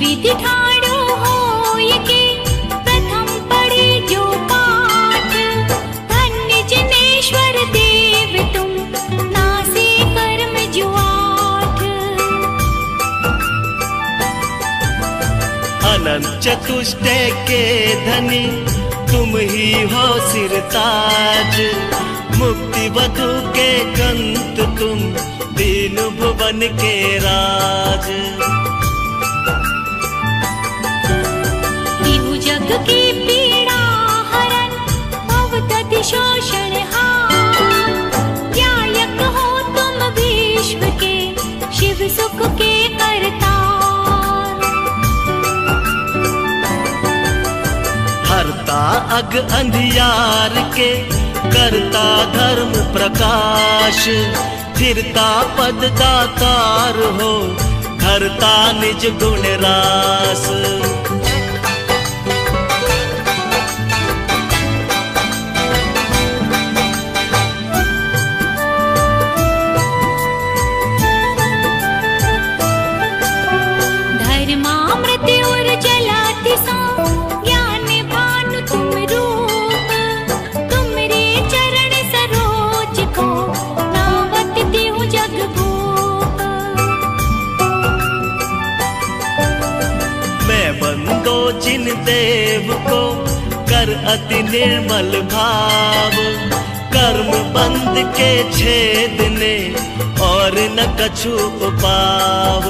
विधि ठाड़ो होय के प्रथम पढ़े जो पाठ, धन्य जनेश्वर देव तुम नासे कर्म जो आठ। अनंत चतुष्टय के धनी तुम ही हो सिरताज, मुक्ति वधु के कंत तुम दीन भुवन के राज। जग की पीड़ा हरण भवदति शोषण हार, न्यायक हो तुम विश्व के शिव सुख के करतार। हरता अग अंधियार के करता धर्म प्रकाश, फिरता पद दातार हो धरता निज गुण रास। जिन देव को कर अति निर्मल भाव, कर्म बंध के छेदने और न कछु उपाव।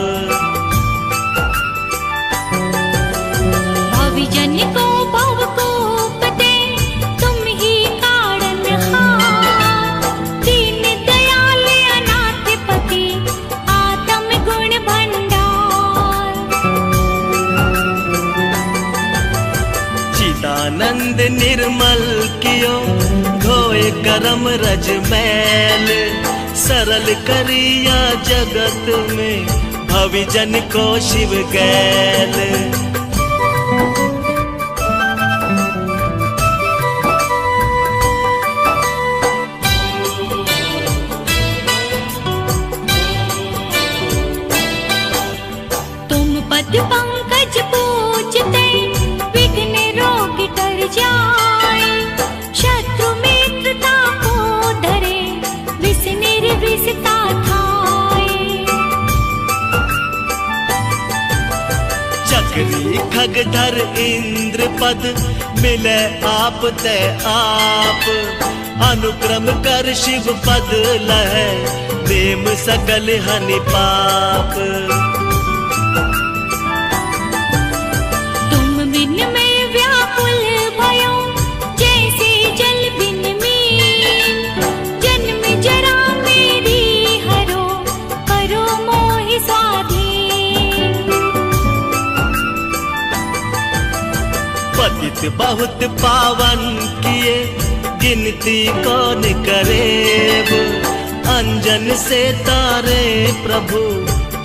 भविजन को भव को पते तुम ही कारण हार, दीन दयाल अनाथ पति आत्म गुण भंडार। आनंद निर्मल कियो धोए करम रज मैल, सरल करिया जगत में भविजन को शिव गैल। तुम पद पंकज पूजते विघ्न रोग टर जाए, शत्रु मित्रता को धरे विष निर्विषता थाए। चक्री खगधर इंद्र पद मिले आप ते आप, अनुक्रम कर शिव पद लहे देम सकल हनि पाप। पतित बहुत पावन किए गिनती कौन करेब, अंजन से तारे प्रभु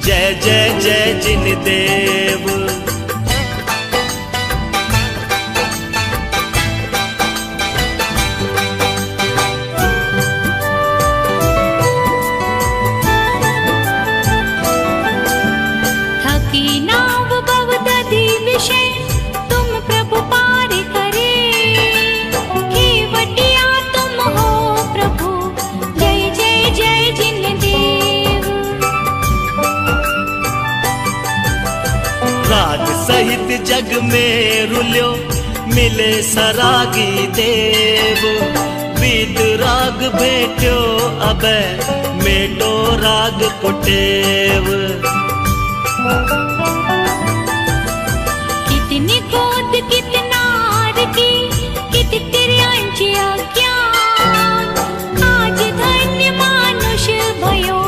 जय जय जय जिन देव। थकी नाव भवदधि विषय तुम प्रभु पार करे, केवटिया तुम हो प्रभु जय जय जय जिन देव। राग सहित जग में रुल्यो मिले सरागी देव, बीत राग भेट्यो अबे मेटो राग कुटेव। कितनी गोद कितनार की कित तिर्यांच अज्ञान, आज धन्य मानुष भयो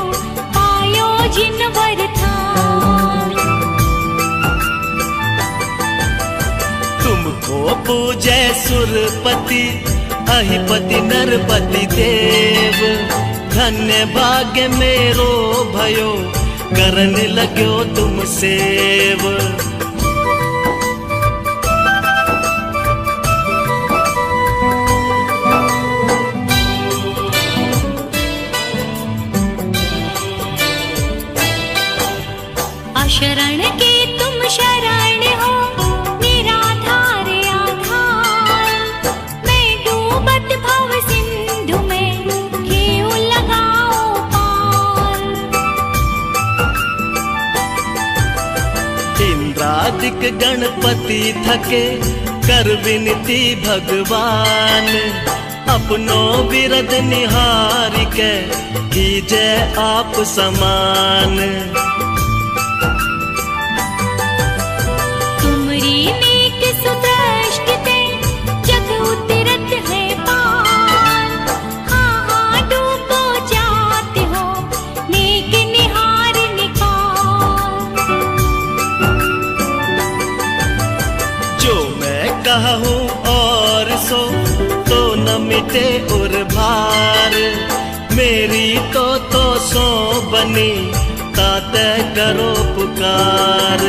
पायो जिन वरदान। तुमको पूजै सुरपति अहिपति नरपति देव। धन्य भाग्य मेरो भयो, करन लग्यो तुम सेव। शरण के तुम शरण हो, निराधार आधार। मैं डूबत भव सिंधु में, घेऊ लगाओ पार। इंद्रादिक गणपति थके, कर विनती भगवान। अपनो बिरद निहार के, कीजै आप समान। नेक सुदृष्ट ते, जग उतरत है पार। हाँ डूबो जाते हो, नेक निहार निकार। जो मैं कहूँ और सो, तो न मिटे और भार। मेरी तो सो बनी, ताते करो पुकार।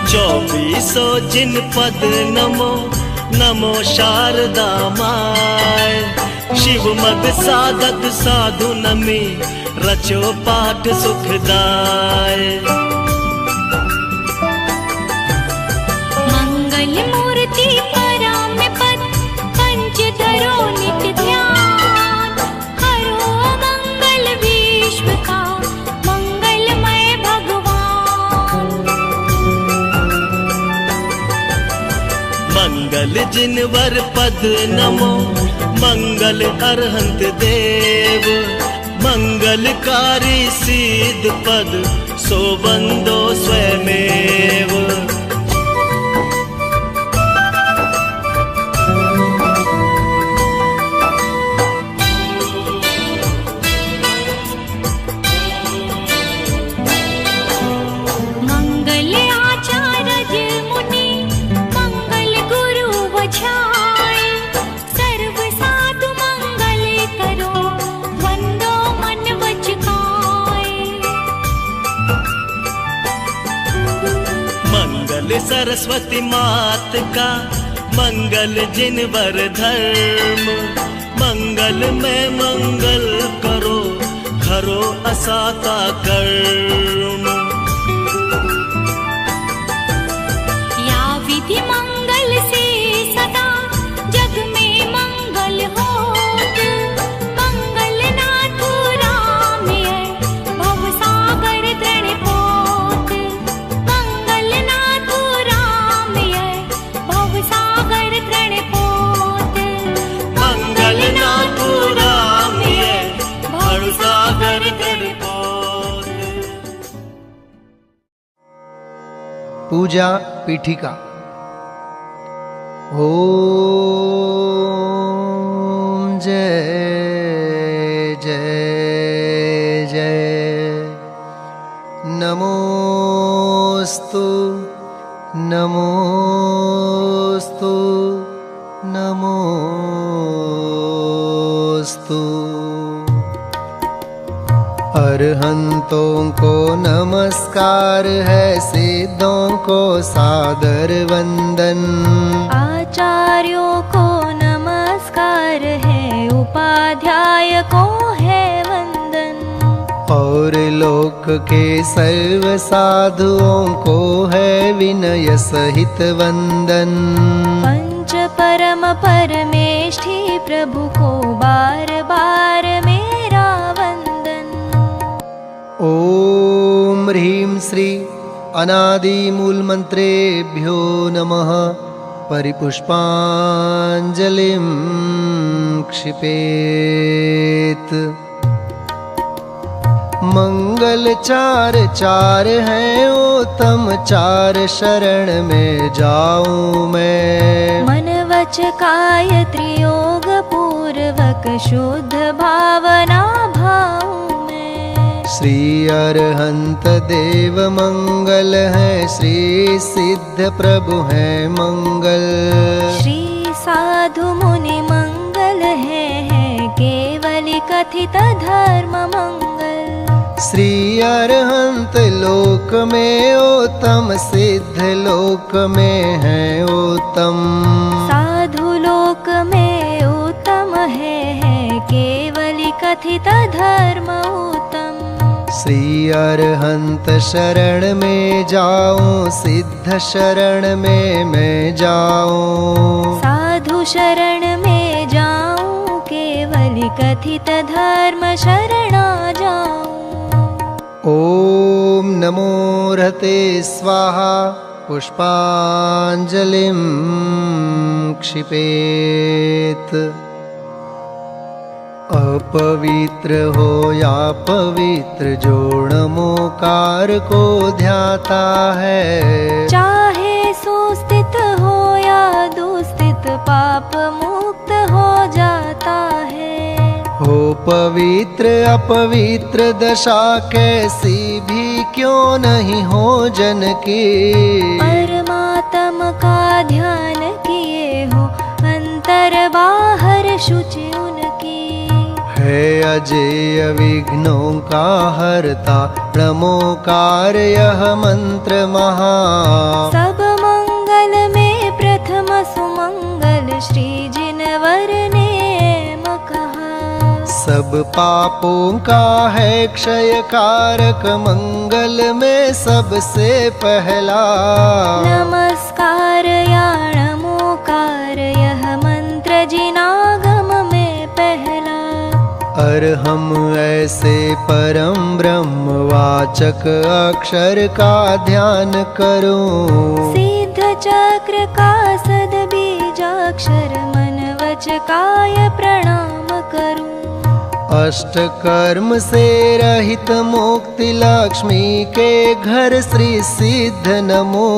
चौबीसो जिन पद नमो, नमो शारदा माय। शिव मग साधक साधु नमी, रचो पाठ सुखदाय। मंगल मूर्ति परम पद, पंच धरो नित्य ध्यान। हरो मंगल विश्व का, मंगलमय भगवान। मंगल जिनवर पद नमो, मंगल अरहंत देव। मंगलकारी सिद्ध पद, सो बंदो स्वयमेव। सरस्वती मात का, मंगल जिनवर धर्म। मंगल में मंगल करो, करो असाता कर्म। या विधि मंगल से सदा, जग में मंगल होत। मंगल नाथ राम भव सागर दृढ़ पोत। मंगल नाथ राम भव सागर दृढ़ पोत। मंगल नाथ राम भव सागर दृढ़ पोत। पूजा पीठिका। ओम जय जय जय। नमोस्तु नमोस्तु नमोस्तु। अरहंतों को नमस्कार है, सिद्धों को सादर वंदन। आचार्यों को नमस्कार है, उपाध्याय को है वंदन। और लोक के सर्व साधुओं को है विनय सहित वंदन। पंच परम परमेष्ठी प्रभु को बार बार मेरा वंदन। ओम ह्रीं श्री अनादि मूल मंत्रेभ्यो नमः। परिपुष्पांजलिं क्षिपेत। मंगल चार चार हैं उत्तम, चार शरण में जाऊं मैं। मन वच काय त्रियोग पूर्वक शुद्ध भावना भाऊं मैं। श्री अरहंत देव मंगल है, श्री सिद्ध प्रभु है मंगल। श्री साधु मुनि मंगल है केवली कथित धर्म मंगल। श्री अरहंत लोक में उत्तम, सिद्ध लोक में है उत्तम। साधु लोक में उत्तम है केवली कथित धर्म उत्तम। श्री अरहंत शरण में जाऊं, सिद्ध शरण में मैं जाऊं। साधु शरण में जाऊं, केवली कथित धर्म शरणा जाऊं। ओम नमो रहते स्वाहा, पुष्पांजलिं क्षिपेत। अपवित्र हो या पवित्र, जो नमोकार को ध्याता है। चाहे सुस्थित हो या दुस्थित, पाप मुक्त हो जाता है। हो पवित्र अपवित्र दशा कैसी भी क्यों नहीं हो जन की। परमात्मा का ध्यान किए हो, अंतर बाहर शुचि उनकी। है अजेय विघ्नों का हरता, नमोकार यह मंत्र महा। सब मंगल में प्रथम सुमंगल, श्री जिनवर ने कहा। सब पापों का है क्षय कारक, मंगल में सबसे पहला। नमस्कार या नमोकार, यह मंत्र जिनागम में पहला। अरहम ऐसे परम ब्रह्म वाचक अक्षर का ध्यान करूं। सिद्ध चक्र का सद बीजाक्षर, मन वच काय प्रणाम करूं। अष्ट कर्म से रहित मुक्ति लक्ष्मी के घर श्री सिद्ध नमो।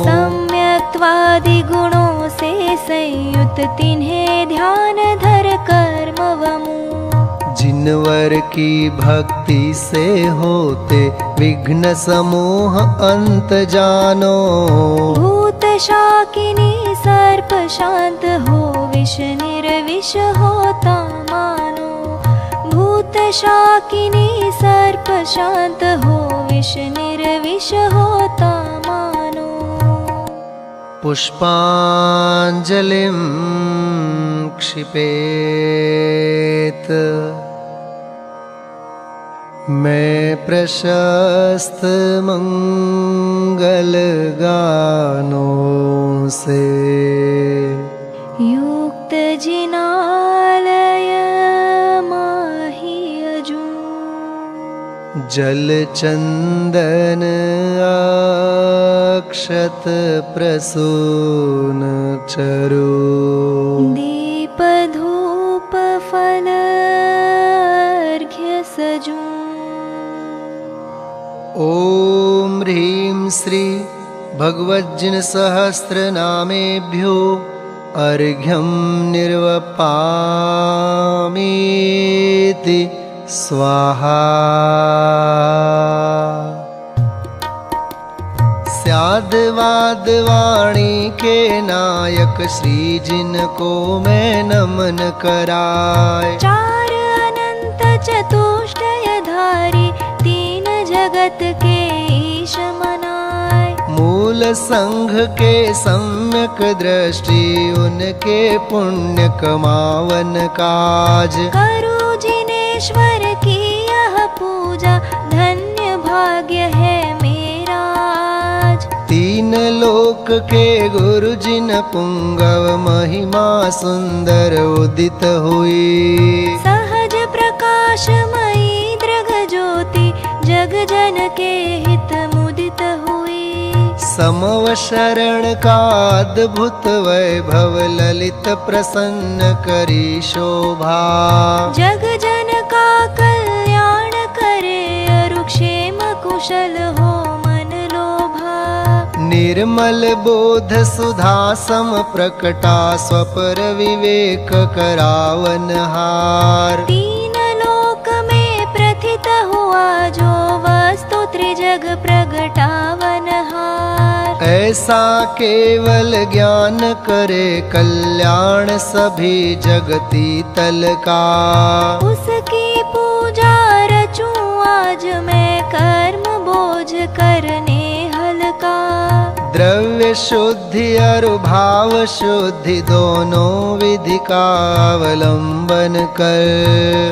सम्यक्त्वादि गुणों से संयुक्त, तिन्हें ध्यान धर कर्म वमु। जिनवर की भक्ति से होते विघ्न समूह अंत जानो। भूत शाकिनी सर्प शांत हो, विष निर्विष होता मानो। भूत शाकिनी सर्प शांत हो, विष निर्विष होता मानो। पुष्पांजलिं क्षिपेत। मैं प्रशस्त मंगल गानों से युक्त जिनालय माहि अजूं। जल चंदन अक्षत प्रसून चरु। दीप धूप फल अर्घ्य सजूं। ओम ह्रीं श्री भगवज्जिन सहस्र नामेभ्यो अर्घ्यं निर्वपामीति स्वाहा। स्याद्वाद वाणी के नायक, श्री जिनको मैं नमन कराय। चार अनंत चतुष्टयधारी, तीन जगत के ईश मनाय। मूल संघ के सम्यक दृष्टि, उनके पुण्य कमावन काज। करु जिनेश्वर की यह पूजा, धन्य भाग्य है मेरा आज। तीन लोक के गुरु जिन पुंगव, महिमा सुंदर उदित हुई। सहज प्रकाशमयी दृग ज्योति, जग जन के हित मुदित हुई। समव शरण का अद्भुत वैभव ललित प्रसन्न करी शोभा। जग जन का कल्याण करे अरुक्षेम कुशल हो मन लोभा। निर्मल बोध सुधा सम प्रकटा स्वपर विवेक करावन हार। तीन लोक में प्रथित हुआ जो वस्तु त्रिजग प्रगटावन हार। ऐसा केवल ज्ञान करे कल्याण सभी जगती तल का। उसकी पूजा रचूं आज मैं कर्म बोझ करने हल्का। द्रव्य शुद्धि और भाव शुद्धि दोनों विधि का अवलंबन कर।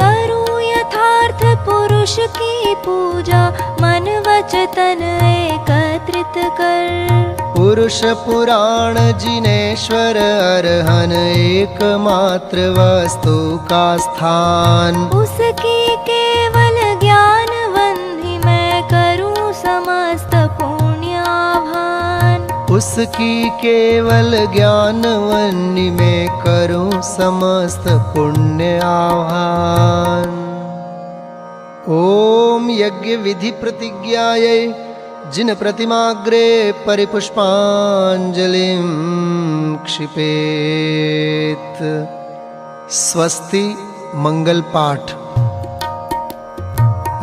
करूं यथार्थ पुरुष की पूजा मन वच तन एकत्रित कर। पुरुष पुराण जिनेश्वर अरहन एकमात्र वस्तु का स्थान। उसकी केवल ज्ञान वंदि मैं करूं समस्त पुण्याभान। उसकी केवल ज्ञान वन्नी में करूं समस्त पुण्य आह्वान। ओम यज्ञ विधि प्रतिज्ञायै जिन प्रतिमाग्रे परिपुष्पांजलिं क्षिपेत। स्वस्ति मंगल पाठ।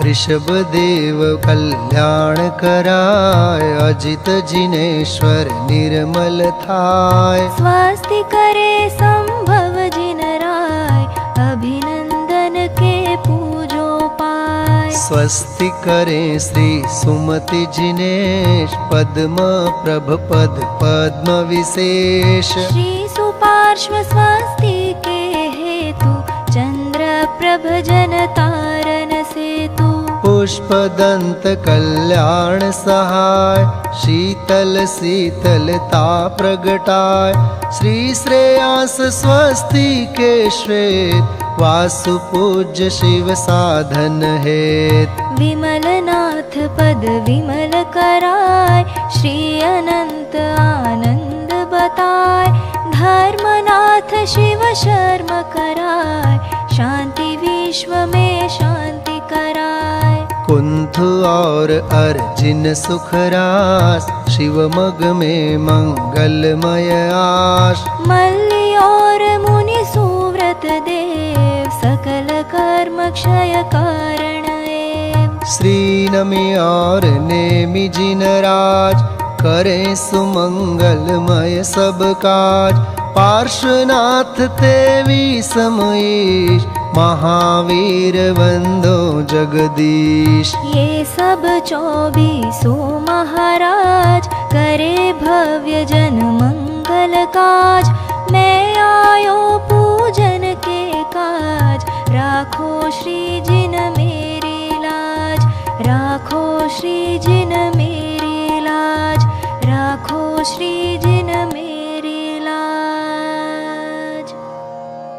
ऋषभ देव कल्याण कराय अजित जिनेश्वर निर्मल थाय। स्वस्ति करे संभव जिन राय अभिनंदन के पूजो पाय। स्वस्ति करें श्री सुमति जिनेश पद्म प्रभ पद पद्म विशेष। श्री सुपार्श्व स्वस्ति के हेतु चंद्र प्रभ जन तारन सेतु। पुष्पदंत कल्याण सहाय शीतल शीतलता प्रगटाय। श्री श्रेयांस स्वस्ति के श्वेत वासु पूज्य शिव साधन हेत। विमल नाथ पद विमल कराय श्री अनंत आनंद बताय। धर्मनाथ शिव शर्म कराय शांति विश्व में शांति कराय। कुंथ और अर्जिन सुखरास शिव मग में मंगलमय आश। मल्ली और मुनि सुव्रत देव सकल कर्म क्षय कारण एव। श्री नमि और नेमि जिन राज करें सुमंगलमय सब काज। पार्श्वनाथ तेवी समईश महावीर वंदो जगदीश। ये सब 24 महाराज करे भव्य जन मंगल काज। मैं आयो पूजन के काज राखो श्री जिन मेरी लाज। राखो श्री जिन मेरी लाज। राखो श्री जिन मेरी लाज।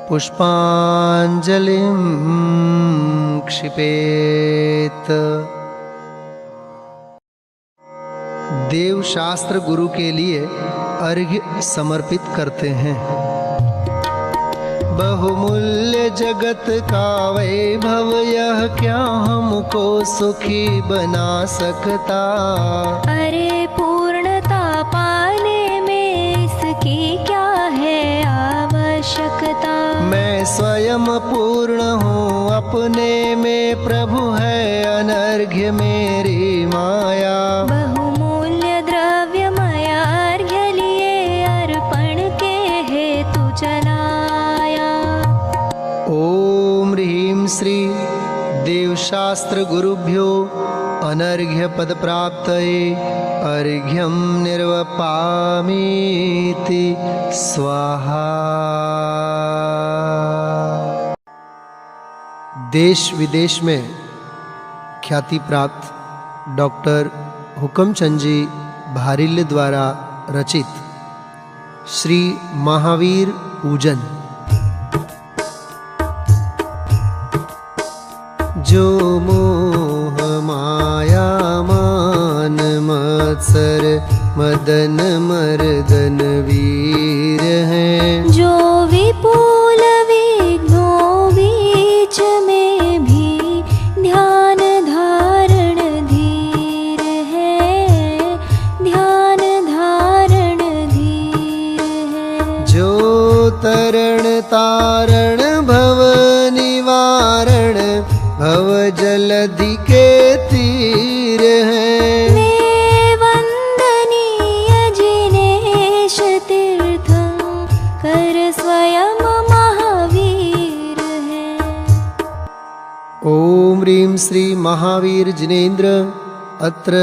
पुष्पांजलिं क्षिपेत। देव शास्त्र गुरु के लिए अर्घ्य समर्पित करते हैं। बहुमूल्य जगत का वैभव यह क्या हमको सुखी बना सकता। अरे पूर्णता पाने में इसकी क्या है आवश्यकता। मैं स्वयं पूर्ण हूँ अपने में प्रभु है अनर्घ्य मेरी माया। बहुमूल्य द्रव्य माया अर्घ्य लिए अर्पण के हेतु चलाया। ओम ह्रीं श्री देव शास्त्र गुरुभ्यो अनर्घ्य पद प्राप्तये अर्घ्यं निर्वपामीति स्वाहा। देश विदेश में ख्याति प्राप्त डॉक्टर हुकमचंद जी भारिल्य द्वारा रचित श्री महावीर पूजन। जो मोह माया मान मत्सर मदन मर्दन वीर हैं। जो विपुल विघ्नों बीच में भी ध्यान धारण धीर है, ध्यान धारण धीर है। जो तरण तारण भव निवारण भव जलधि के तीर हैं। वे वंदनीय जिनेश तीर्थंकर स्वयं महावीर हैं। ओम ह्रीं श्री महावीर जिनेन्द्र अत्र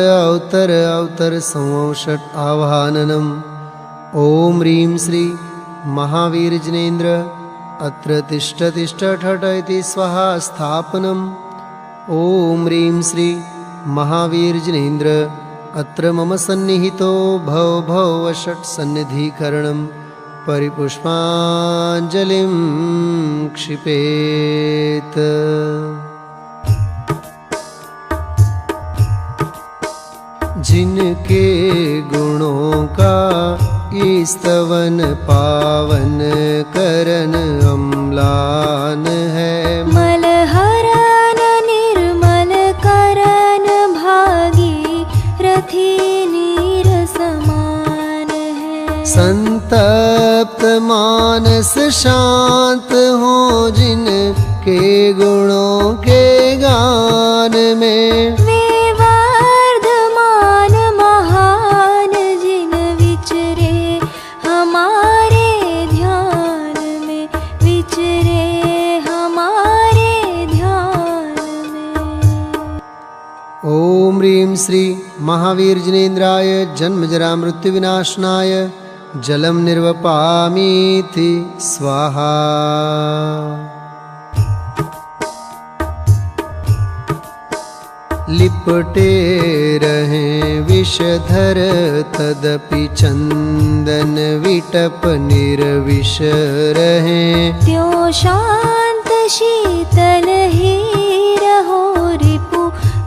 अवतर संवषट आवाहननम्। ओम ह्रीं श्री महावीर जिनेन्द्र अत्र तिष्ठ तिष्ठ ठठ इति स्वाहा स्थापनम्। ओम ह्रीं श्री महावीर जिनेन्द्र अत्र मम सन्निहितो भव भव वषट् सन्निधिकरणं परिपुष्पाञ्जलिं क्षिपेत्। जिनके गुणों का स्तवन पावन करन अम्लान है। मलहरन निर्मल करन भागी रथी नीर समान है। संतप्त मानस शांत हो जिनके गुणों के गान में। वे वर्धमान महान जिन विचरे हमारे ध्यान में, विचरे हमारे ध्यान में। ओम ह्रीं श्री महावीर जिनेन्द्राय जन्म जरा मृत्यु विनाशनाय जलम निर्वपामीति स्वाहा। लिपटे रहें विषधर तदपि चंदन विटप निर्विष रहें। त्यों शांत शीतल ही रहो रिपु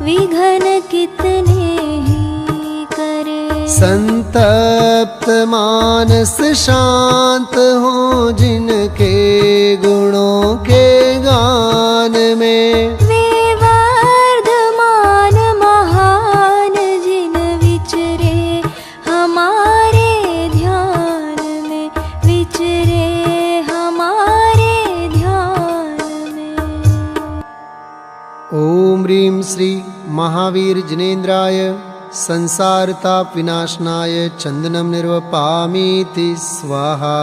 विघन कितने ही करे। संतप्त मानस शांत हो जिनके गुणों के गान में। वे वर्धमान महान जिन विचरे हमारे ध्यान में, विचरे हमारे ध्यान में। ओम ह्रीं श्री महावीर जिनेन्द्राय संसार ताप विनाशनाय चंदनम निर्वपामीति स्वाहा।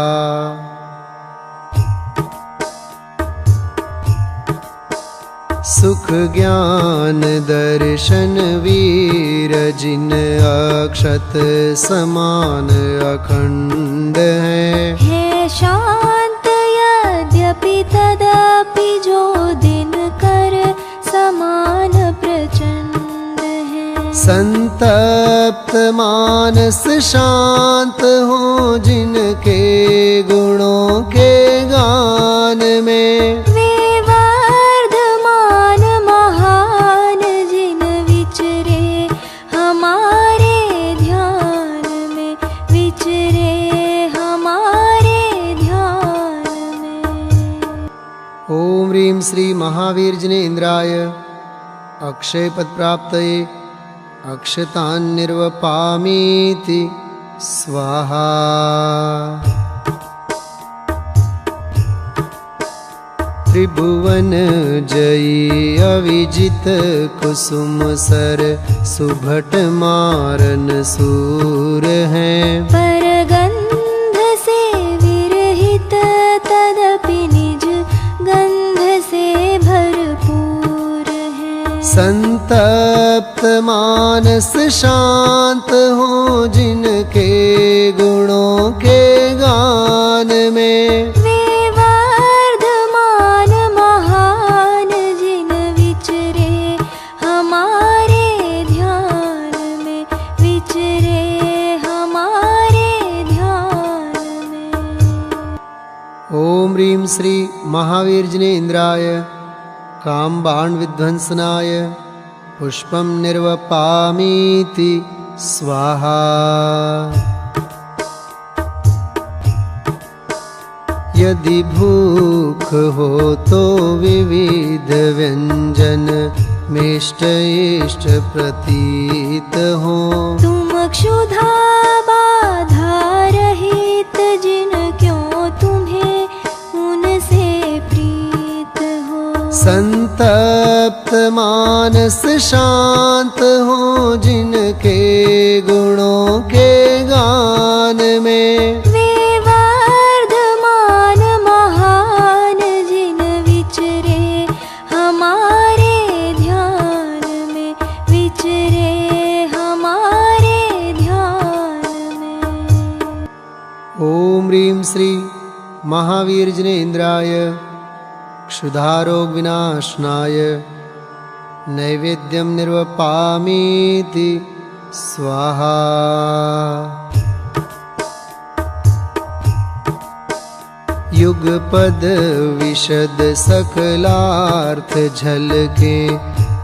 सुख ज्ञान दर्शन वीर जिन अक्षत समान अखंड है। शांत यद्यपि तदपि जो दिन कर समान प्रचंड है। संतप्त मानस शांत हो जिनके गुणों के गान में। वे वर्धमान महान जिन विचरे हमारे ध्यान में, विचरे हमारे ध्यान में। ओम ह्रीं श्री महावीर जिनेन्द्राय अक्षय पद प्राप्तये अक्षतान् निर्वपामीति स्वाहा। त्रिभुवन जयी अविजित कुसुम सर सुभट मारन सूर हैं। परगंध से विरहित तदपि निज गंध से भरपूर है। संतप्त मानस शांत हो जिनके गुणों के गान में। वे वर्धमान महान जिन विचरे हमारे ध्यान में, विचरे हमारे ध्यान में। ओम ह्रीं श्री महावीर जिनेन्द्राय काम बाण विध्वंसनाय पुष्पम निर्वपामीति स्वाहा। यदि भूख हो तो विविध व्यंजन मिष्ट इष्ट प्रतीत हो। तुम क्षुधा बाधा रहित जिन क्यों तुम्हें उनसे प्रीत हो। संतप्त मानस शांत हो जिनके गुणों के गान में। वे वर्धमान महान जिन विचरे हमारे ध्यान में, विचरे हमारे ध्यान में। ओम ह्रीं श्री महावीर जिनेन्द्राय क्षुधारोग विनाशनाय नैवेद्यं निर्वपामीति स्वाहा। युगपद विशद सकलार्थ झलके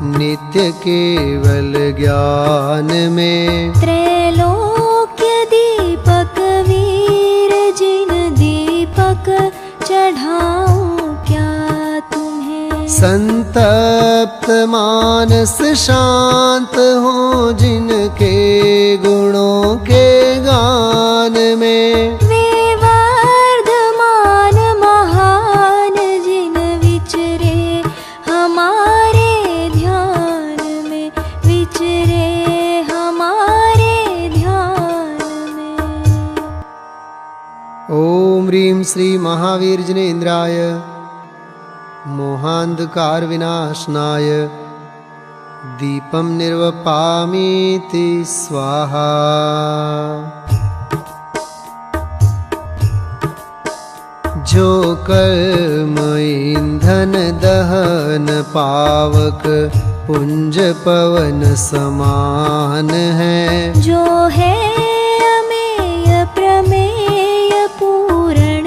नित्य केवल ज्ञान में। त्रैलोक्य दीपक वीर जिन दीपक चढ़ाऊं क्या तुम्हें। संतप्त मानस शांत हो जिनके गुणों के गान में। वे वर्धमान महान जिन विचरे हमारे ध्यान में, विचरे हमारे ध्यान में। ओम ह्रीं श्री महावीर जिनेन्द्राय मोहांधकार विनाशनाय दीपं निर्वपामीति स्वाहा। जो कर्म ईंधन दहन पावक पुंज पवन समान है। जो है अमेय प्रमेय पूर्ण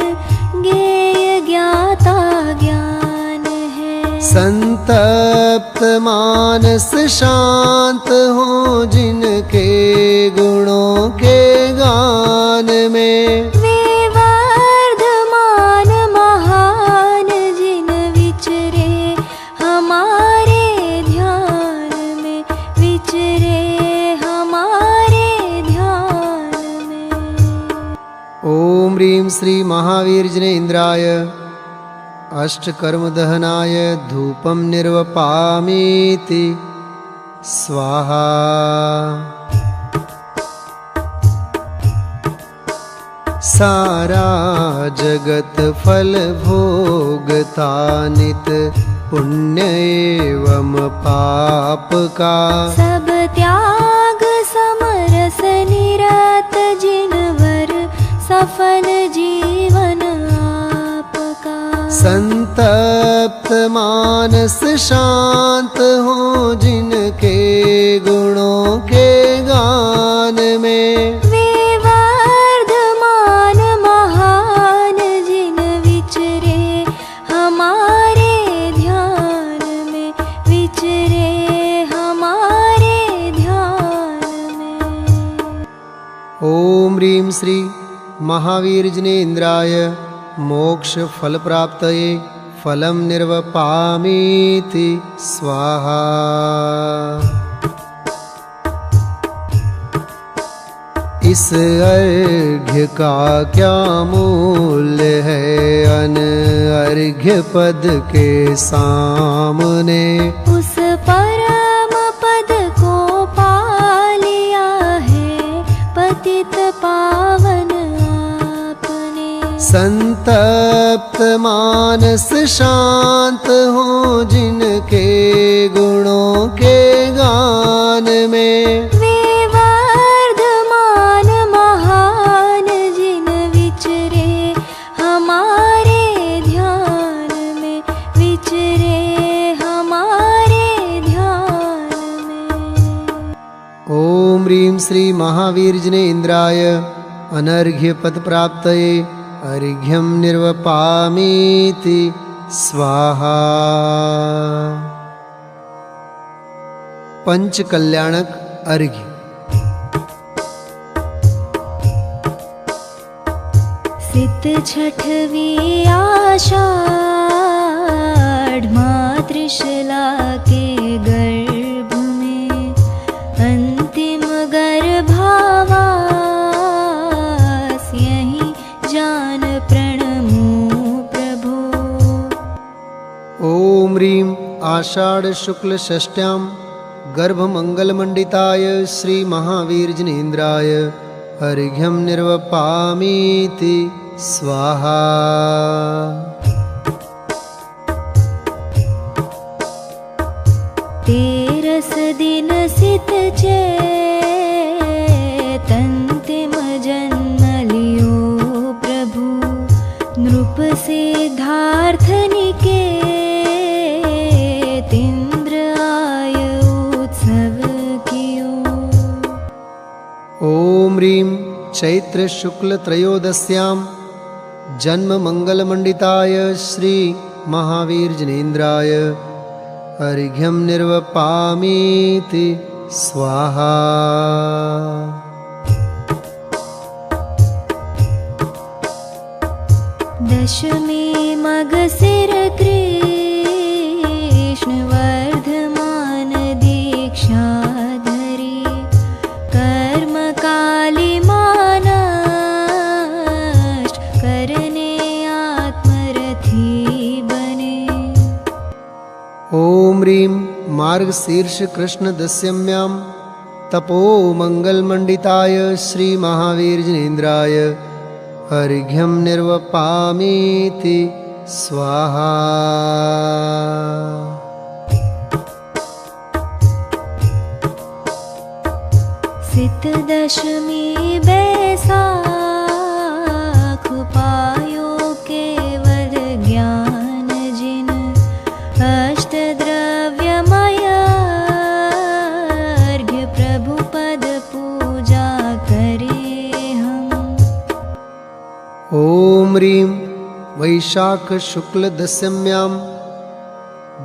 ज्ञेय ज्ञाता ज्ञान है। संतप्त मानस शांत हो जिनके गुणों के गान में। वे वर्धमान महान जिन विचरे हमारे ध्यान में, विचरे हमारे ध्यान में। ओम ह्रीं श्री महावीर जिनेन्द्राय अष्टकर्म दहनाय धूपं निर्वपामीति स्वाहा। सारा जगत फल भोगता नित पुण्य एवं पाप का। सब त्याग समरस निरत जिनवर सफल जीवन आपका। संतप्त मानस शांत हो जिनके गुणों के गान में। वे वर्धमान महान जिन विचरे हमारे ध्यान में, विचरे हमारे ध्यान में। ओम ह्रीं श्री महावीर जिनेन्द्राय मोक्ष फल प्राप्तये फलं निर्वपामीति स्वाहा। इस अर्घ्य का क्या मूल्य है अनर्घ्य पद के सामने। उस परम पद को पा लिया है पतित पावन आपने। संतप्त मानस शांत हो जिनके गुणों के गान में। वे वर्धमान महान जिन विचरे हमारे ध्यान में, विचरे हमारे ध्यान में। ओम ह्रीं श्री महावीर जिनेन्द्राय अनर्घ्य पद प्राप्तये अर्घ्यं निर्वपामीति स्वाहा। पंच कल्याणक अर्घ्य। छठवी आषाढ़ मातृशला के गर्भ में अंतिम गर्भावास यहीं जान प्रणमो प्रभो। ओम ह्रीं आषाढ़ शुक्ल षष्ट्यां गर्भमंगलमंडिताय श्री महावीर जिनेन्द्राय अर्घ्यं निर्वपामीति स्वाहा। तेरस दिन सित चेतंतिम जन्म लियो प्रभु नृप सिद्धार्थ निकेतिंद्र आय उत्सव कियो। ओम ह्रीं चैत्र शुक्ल त्रयोदश्यां जन्म मंगलमंडिताय श्री महावीर जिनेन्द्राय अर्घ्यं निर्वपामीति स्वाहा। दशमी मगसिर कृष्ण वर्धमान दीक्षा धरी कर्म काली मानष्ट करने आत्मरथी बने। ओम ह्रीं मार्गशीर्ष कृष्ण दशम्यां तपो मंगलमंडिताय श्री महावीर जिनेन्द्राय अर्घ्यं निर्वपामीति स्वाहा। सित दशमी बैसाख पायो केवल ज्ञान जिन अष्ट द्रव्यमय अर्घ्य प्रभु पद पूजा करे हम। ओम ह्रीं वैशाख शुक्ल दशम्यां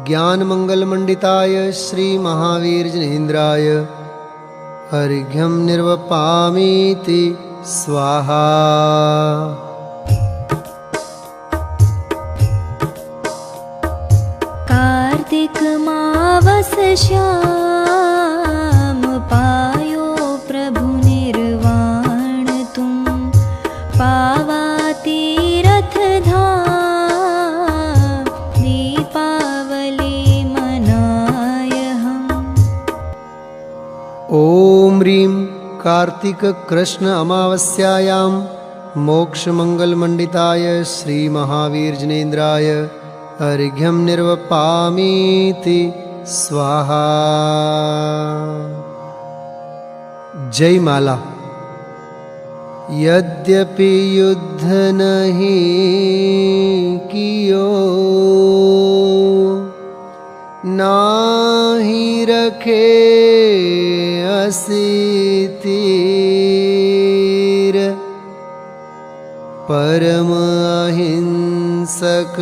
ज्ञान मंगलमंडिताय श्री महावीर जिनेन्द्राय अर्घ्यं निर्वपामीति स्वाहा। कार्तिक मावस श्याम पायो प्रभु निर्वाण तुम पावा तीरथ धाम दीपावली मनाय हम। ओम ह्रीं कार्तिक कृष्ण अमावस्यायां मोक्ष मंगलमंडिताय श्री महावीर जिनेन्द्राय अर्घ्यं निर्वपामीति स्वाहा। जय माला। यद्यपि युद्ध नहीं कियो नाही रखे असितीर परम अहिंसक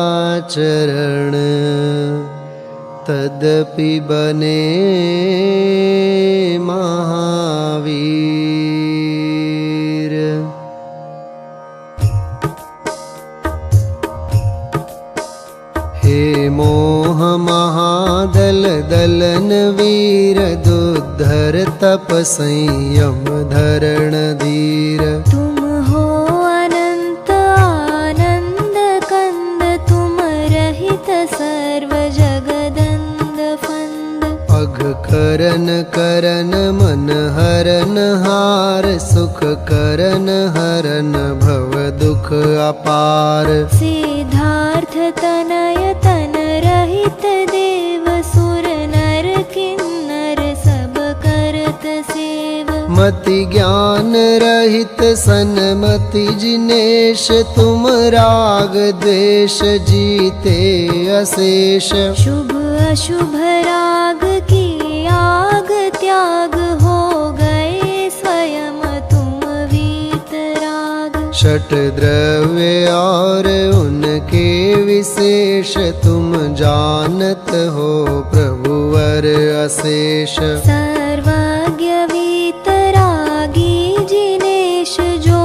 आचरण तदपि बने महावीर। हे मोह महादल दलन वीर दुद्धर तप संयम धरण धीर। तुम हो अनंत आनंद कंद तुम रहित सर्व जगदंद फंद। अघ करन करन मन हरन हार सुख करन हरन भव दुख अपार। सिद्धार्थ तनय तन रहित देव सुर नर किन्नर सब करत सेव। मति ज्ञान रहित सनमति जिनेश तुम राग द्वेष जीते अशेष। शुभ अशुभ राग की आग त्याग हो गए स्वयं तुम वीतराग। षट द्रव्य और उनके विशेष तुम जानत हो प्रभुवर अशेष। सर्वज्ञ वीतरागी जिनेश जो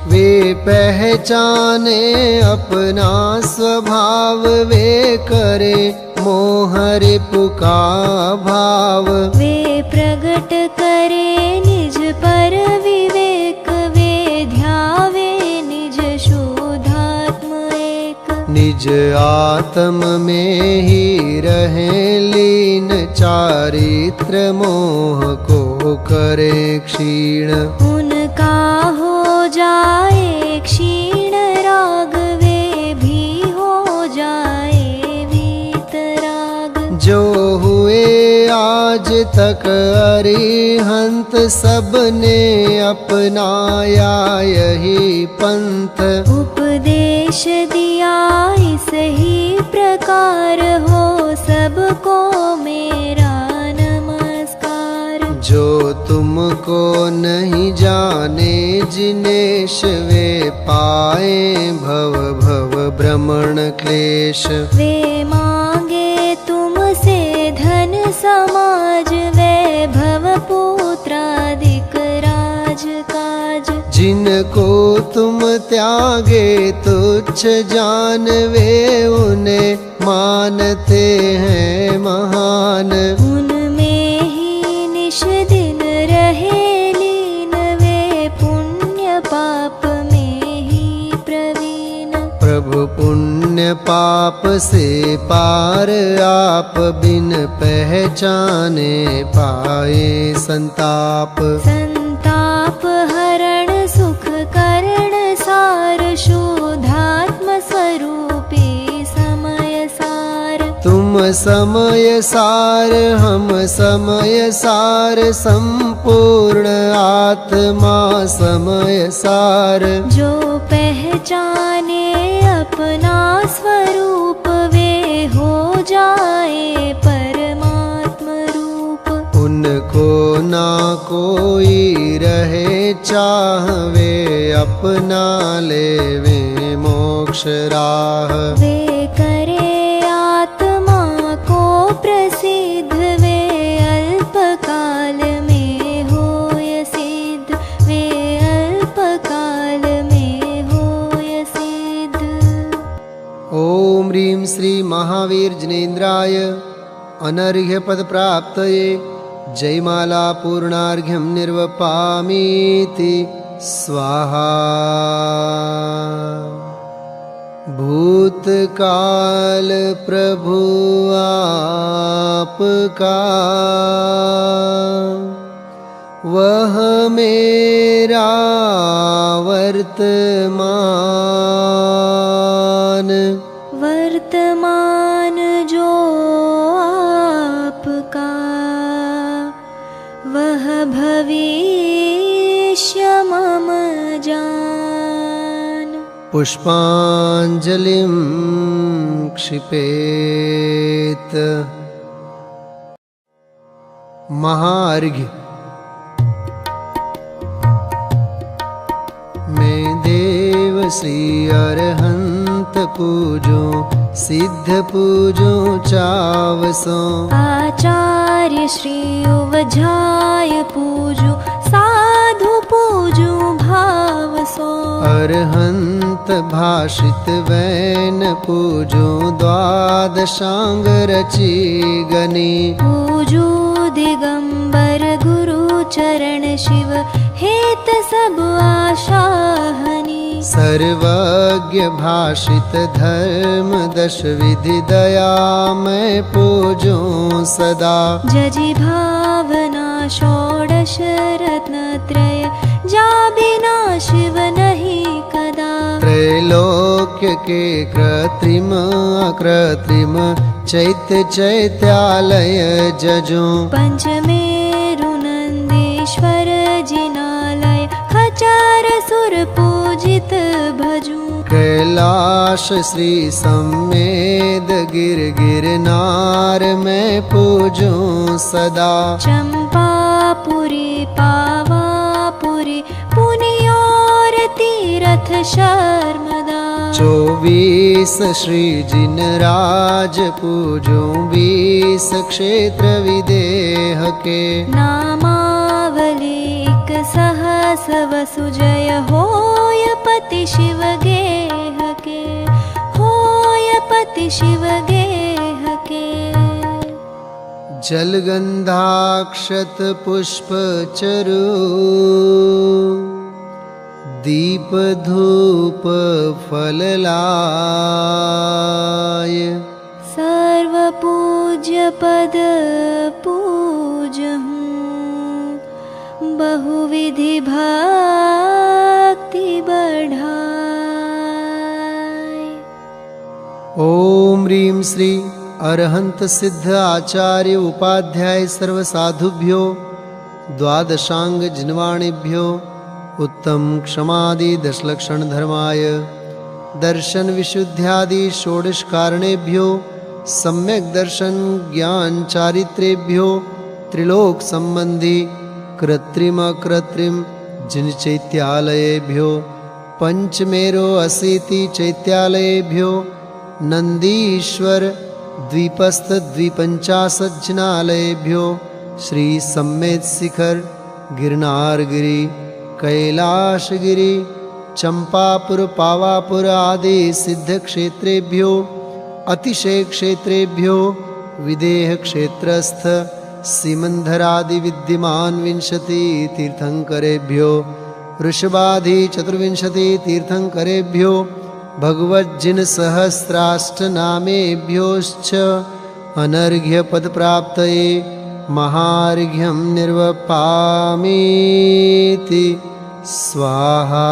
वे पहचाने अपना स्वभाव, वे करे मोह रिपु का भाव। वे प्रगट करे निज पर विवेक, वे ध्यावे निज शुद्धात्म एक। निज आत्म में ही रहे लीन, चारित्र मोह को करे क्षीण। उनका हो जाए क्षीण राग, वे भी हो जाए वीतराग। जो हुए आज तक अरिहंत, सबने अपनाया यही पंथ। उपदेश दिया इस ही प्रकार, हो सबको मेरा नमस्कार। जो तुमको नहीं जाने जिनेश, वे पाए भव भव भ्रमण क्लेश। वे मांगे तुमसे धन समाज, वैभव पुत्रादिक राज काज। जिनको तुम त्यागे तुच्छ जान, वे उन्हें मानते हैं महान। उनमें ही निश दिन रहे लीन, वे पुण्य पाप में ही प्रवीण। प्रभु पुण्य पाप से पार, आप बिन पहचाने पाए संताप। संताप हरण सुख करण सार, शुद्धात्म स्वरूपी समय सार। तुम समय सार हम समय सार, संपूर्ण आत्मा समय सार। जो पहचाने अपना स्वरूप, वे हो जाए परमात्म रूप। उनको ना कोई रहे चाहवे, अपना लेवे मोक्ष राह। वे करे आत्मा को प्रसिद्ध, वे अल्प काल में होय सिद्ध, वे अल्प काल में होय सिद्ध। ओम ह्रीं श्री महावीर जिनेन्द्राय अनर्घ्य पद प्राप्तये जयमाला पूर्णार्घ्यं निर्वपामीति स्वाहा। भूतकाल प्रभु आपका, वह मेरा वर्तमान जो आपका, वह भविष्य मम जान। पुष्पांजलिं क्षिपेत। महार्घ्य। मैं देव श्री अरहंत पूजो, सिद्ध पूजो चावसो। आचार्य श्री उवझाय पूजो, साधु पूजो भाव सो। अरहंत भाषित वैन पूजो, द्वादशांग रची गनी। पूजो दिगंबर गुरु चरण शिव, हेत सब आशाहनी। सर्वज्ञ भाषित धर्म दश विधि, दया मैं पूजो सदा। जजि भावना षोडश रत्नत्रय, जा बिना शिव नहीं कदा। त्रैलोक्य के कृत्रिम अकृत्रिम, चैत्य चैत्यालय जजो। पंचमेरु नंदीश्वर जिनालय, खचार सुर पूजित भजू। कैलाश श्री सम्मेद गिर गिरनार, मैं पूजो सदा। चंपापुरी पावापुरी, पुनियोर तीरथ तीर्थ शर्मदा। 24 श्री जिनराज पूजो 20 क्षेत्र विदेह के। नामावलिक सहस वसुजय होय पति शिव गेह के, होय पति शिव गेह के। जलगंधाक्षत पुष्प चरु दीप धूप फललाय। सर्व पूज्य पद पूजहूँ, बहुविधि भक्ति बढ़ाय। ओम ह्रीं श्री अरहंत सिद्ध आचार्य उपाध्याय सर्व साधुभ्यो द्वादशांग जिनवाणिभ्यो उत्तम क्षमादि दशलक्षण धर्माय दर्शन विशुद्ध्यादि षोडश कारणेभ्यो सम्यक दर्शन ज्ञान चारित्रेभ्यो त्रिलोक संबंधी कृत्रिम अकृत्रिम जिन चैत्यालयेभ्यो पंचमेरो अशीति चैत्यालयेभ्यो नंदीश्वर द्वीपस्थ द्विपंचाशज्जनालयेभ्यो श्री सम्मेत शिखर गिरनारगिरी कैलाशगिरी चंपापुर पावापुर आदि सिद्ध क्षेत्रेभ्यो अतिशय क्षेत्रेभ्यो विदेह क्षेत्रस्थ सीमंधरादि विद्यमान 20 तीर्थंकरेभ्यो ऋषभादि 24 तीर्थंकरेभ्यो भगवज्जिन सहस्राष्ट नामेभ्योश्च अनर्घ्य पद प्राप्तये महार्घ्यं निर्वपामीति स्वाहा।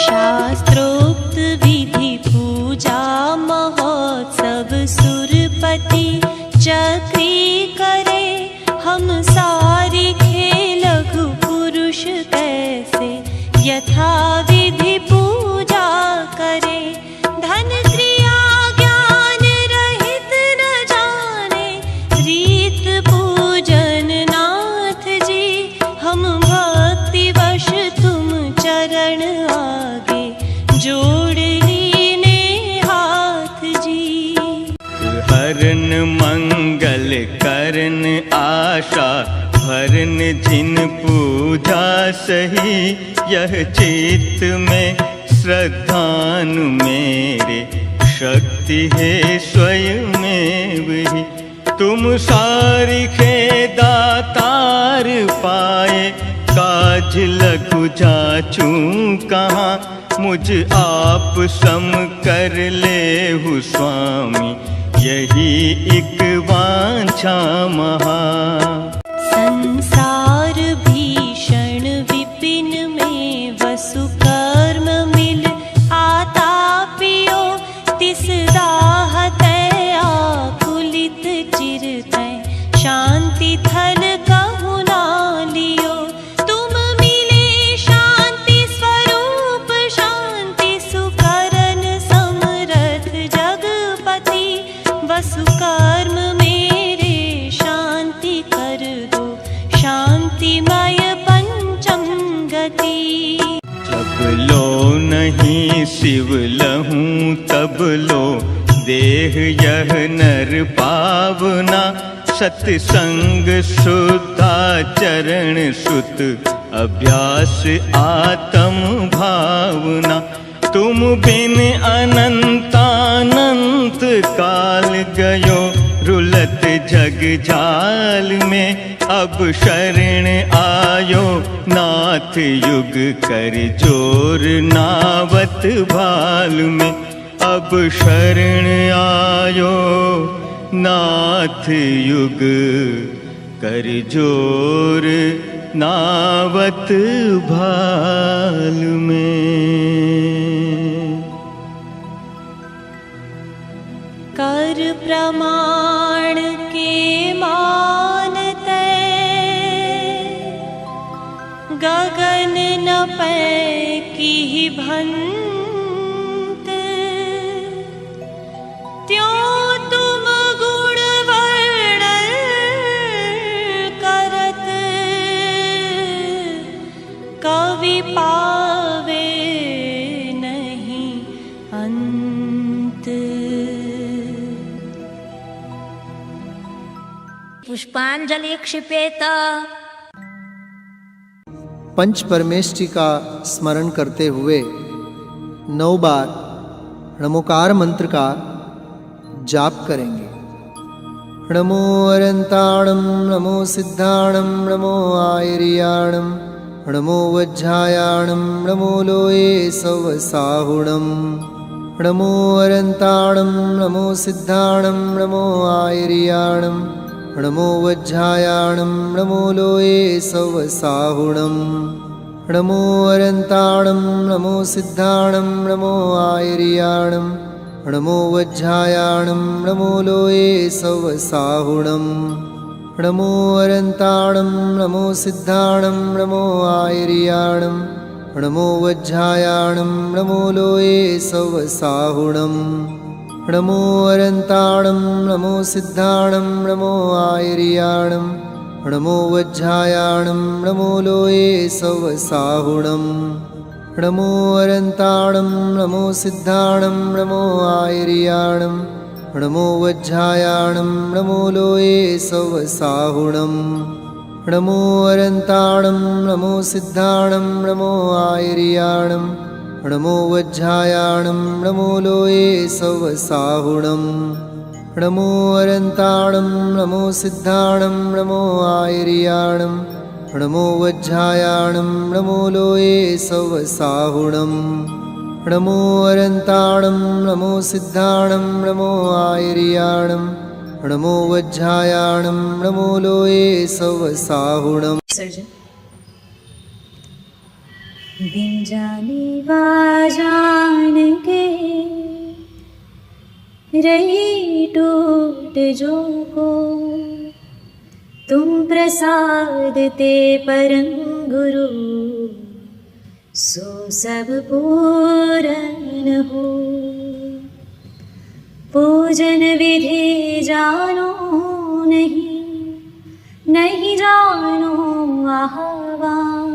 शास्त्रोक्त विधि पूजा महोत्सव सुरपति चक्री करे। हम सारी खेल लघु पुरुष कैसे यथा विधि पूजा करे। धन क्रिया ज्ञान रहित न जाने रीत पूजन नाथ जी। हम भक्ति वश तुम चरण आगे जोड़ लीने हाथ जी। हरन मंगल करन आशा भरन जिन पूजा सही। यह चित्त में श्रद्धानु मेरे शक्ति है स्वयं ही। तुम सारिखे दातार पाए काज लघु जाचू कहाँ। मुझ आप सम कर ले हूँ स्वामी यही एक वांछा महा। संसार भीषण विपिन में वसु कर्म मिल आता पियो। तिस दाहते आकुलित चिरतै शांति थल कहु ना लियो। तुम मिले शांति स्वरूप शांति सुकरन समरथ जगपति। वसु कर्म मेरे शांति कर दो शांतिमय पंचम गति। जब लो नहीं शिव लहूं तब लो देह यह नर पावना। सत्संग शुद्धाचरण सुत अभ्यास आत्म भावना। तुम बिन अनंतानंत काल गयो रुलत जग जाल में। अब शरण आयो नाथ युग कर जोर नावत भाल में। अब शरण आयो नाथ युग कर जोर नावत भाल में। कर प्रमाण के मानते गगन न पै की भंत। पुष्पांजलि क्षिपेत। पंच परमेष्टि का स्मरण करते हुए 9 बार नमोकार मंत्र का जाप करेंगे। नमो अरंताणं नमो सिद्धाणं नमो आयर्याणं नमो वज्रायाणं नमो लोये सवसाहुणं। नमो अरंताणं नमो सिद्धाणं नमो आयर्याणं नमो वज्रायाणं नमो लोये सवसाहुणं। नमो अरंताणं नमो सिद्धाणं नमो आयर्याणं नमो वज्रायाणं नमो लोये सवसाहुणं। नमो अरंताणं नमो सिद्धाणं नमो आयर्याणं नमो वज्रायाणं नमो लोये सवसाहुणं। नमो अरंताणं नमो सिद्धाणं नमो आयर्याणं नमो वज्रायाणं नमो लोये सवसाहुणं। नमो अरंताणं नमो सिद्धाणं नमो आयर्याणं नमो वज्रायाणं नमो लोये सवसाहुणं। नमो अरंताणं नमो सिद्धाणं नमो आयर्याणं नमो वज्रायाणं नमो लोये सवसाहुणं। नमो अरंताणं नमो सिद्धाणं नमो आयर्याणं नमो वज्रायाणं नमो लोये सवसाहुणं। नमो अरंताणं नमो सिद्धाणं नमो आयर्याणं नमो वज्रायाणं नमो लोये सवसाहुणं। बिन जाने जान के रही टूट जो को, तुम प्रसाद ते परम गुरु सो सब पूरन हो। पूजन विधि जानो नहीं, नहीं जानो आह्वान,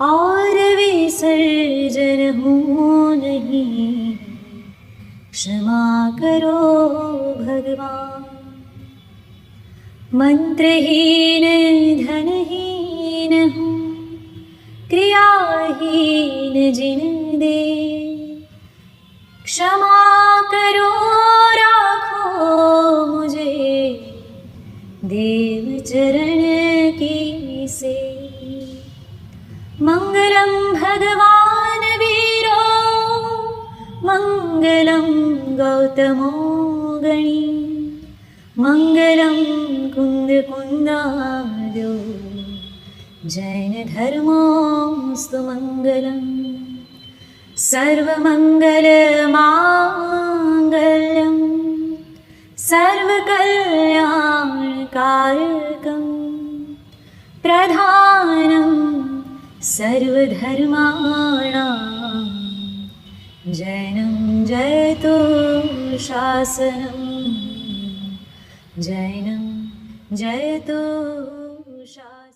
और विसर्जन हो नहीं, क्षमा करो भगवान। मंत्रहीन धनहीन हूँ, क्रियाहीन जिन दे, क्षमा करो राखो मुझे, देव चरण की से। मंगलम भगवान वीरो, मंगलम गौतमो गणी, मंगलम कुंद कुंदार्यो, जैन धर्मोस्तु मंगलम। सर्वमंगल मांगल्यम सर्वकल्याणकारकं, प्रधानं सर्वधर्माणां, जैनं जयतु शासनं, जैनं जयतु